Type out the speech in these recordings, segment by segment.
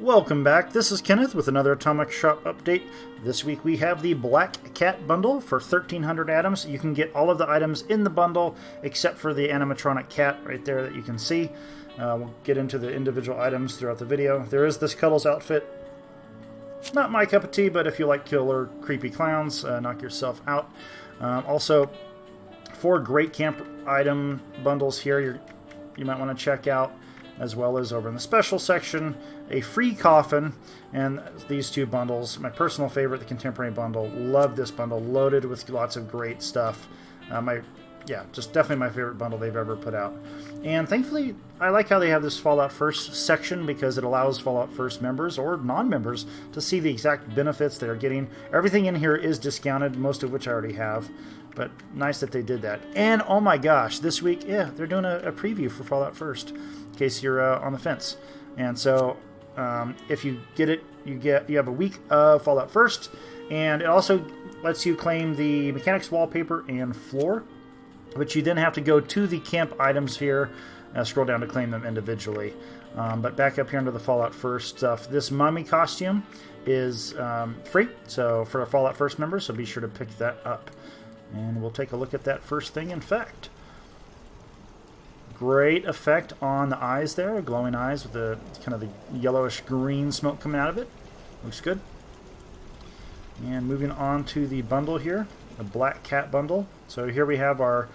Welcome back. This is Kenneth with another Atomic Shop update. This week we have the Black Cat bundle for 1,300 atoms. You can get all of the items in the bundle except for the animatronic cat right there that you can see. We'll get into the individual items throughout the video. There is this Cuddles outfit. Not my cup of tea, but if you like killer creepy clowns, knock yourself out. Also, 4 great camp item bundles here you might want to check out, as well as over in the special section, a free coffin, and these 2 bundles. My personal favorite, the Contemporary bundle. Love this bundle, loaded with lots of great stuff. Just definitely my favorite bundle they've ever put out. And thankfully, I like how they have this Fallout First section because it allows Fallout First members or non-members to see the exact benefits they're getting. Everything in here is discounted, most of which I already have. But nice that they did that. And oh my gosh, this week, they're doing a preview for Fallout First, in case you're on the fence. And so, if you get it, you have a week of Fallout First, and it also lets you claim the mechanics wallpaper and floor, which you then have to go to the camp items here, scroll down to claim them individually. But back up here under the Fallout First stuff, this mummy costume is free, so for Fallout First members, so be sure to pick that up. And we'll take a look at that first thing, in fact. Great effect on the eyes there, glowing eyes with the kind of the yellowish green smoke coming out of it. Looks good. And moving on to the bundle here, the Black Cat bundle. So here we have our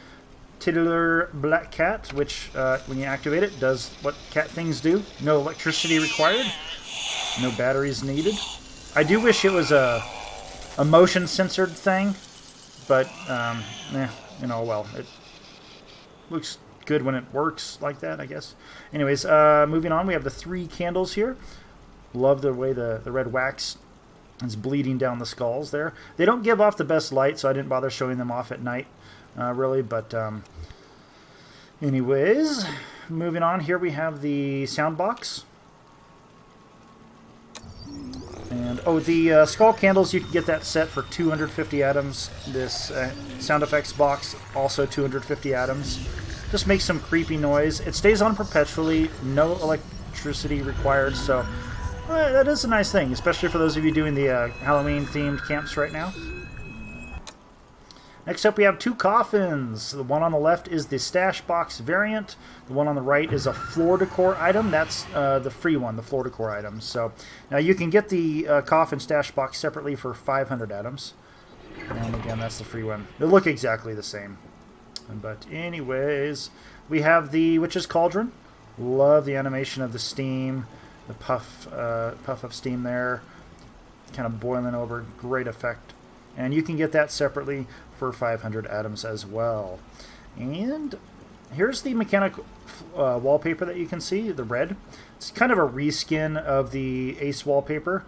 titular Black Cat, which when you activate it, does what cat things do. No electricity required, no batteries needed. I do wish it was a motion censored thing, but it looks good when it works like that, I guess. Anyways, moving on, we have the 3 candles here. Love the way the red wax is bleeding down the skulls there. They don't give off the best light, so I didn't bother showing them off at night, really. But anyways, moving on, here we have the sound box. And, the skull candles, you can get that set for 250 atoms. This sound effects box, also 250 atoms. Just makes some creepy noise. It stays on perpetually, no electricity required, so that is a nice thing, especially for those of you doing the Halloween-themed camps right now. Next up, we have 2 coffins. The one on the left is the stash box variant. The one on the right is a floor decor item. That's the free one, the floor decor item. So now you can get the coffin stash box separately for 500 atoms. And again, that's the free one. They look exactly the same. But anyways, we have the Witch's Cauldron. Love the animation of the steam, the puff of steam there, kind of boiling over. Great effect. And you can get that separately for 500 atoms as well. And here's the mechanic wallpaper that you can see, the red. It's kind of a reskin of the Ace wallpaper,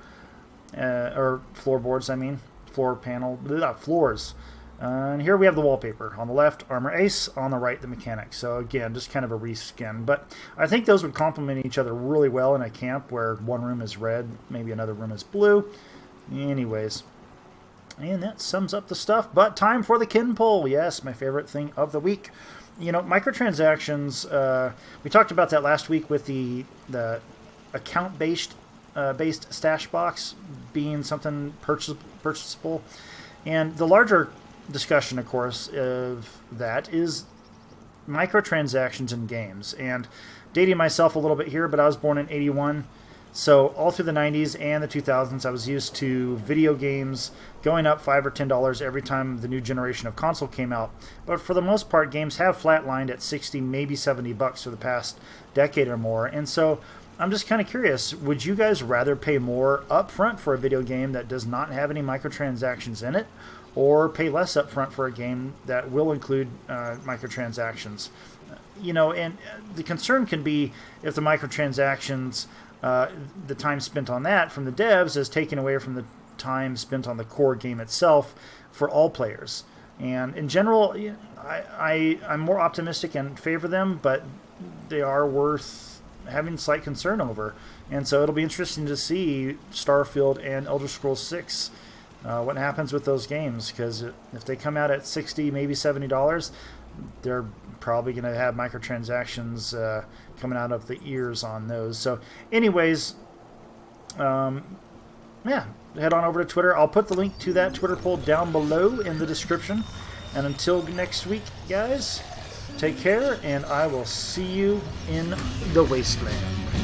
or floorboards, I mean. Floor panel, floors. And here we have the wallpaper. On the left, Armor Ace. On the right, the mechanics. So again, just kind of a reskin. But I think those would complement each other really well in a camp where one room is red, maybe another room is blue. Anyways. And that sums up the stuff. But time for the kin poll. Yes, my favorite thing of the week. You know, microtransactions, we talked about that last week with the account-based based stash box being something purchasable. And the larger discussion, of course, of that is microtransactions in games. And dating myself a little bit here, but I was born in '81. So all through the 90s and the 2000s, I was used to video games going up $5 or $10 every time the new generation of console came out. But for the most part, games have flatlined at 60, maybe $70 for the past decade or more. And so I'm just kind of curious, would you guys rather pay more upfront for a video game that does not have any microtransactions in it, or pay less upfront for a game that will include microtransactions? You know, and the concern can be if the microtransactions, the time spent on that from the devs is taken away from the time spent on the core game itself for all players. And in general, I'm more optimistic and favor them, but they are worth having slight concern over. And so it'll be interesting to see Starfield and Elder Scrolls 6, what happens with those games, because if they come out at $60, maybe $70, they're probably going to have microtransactions coming out of the ears on those. So anyways, yeah, head on over to Twitter. I'll put the link to that Twitter poll down below in the description. And until next week, guys, take care, and I will see you in the wasteland.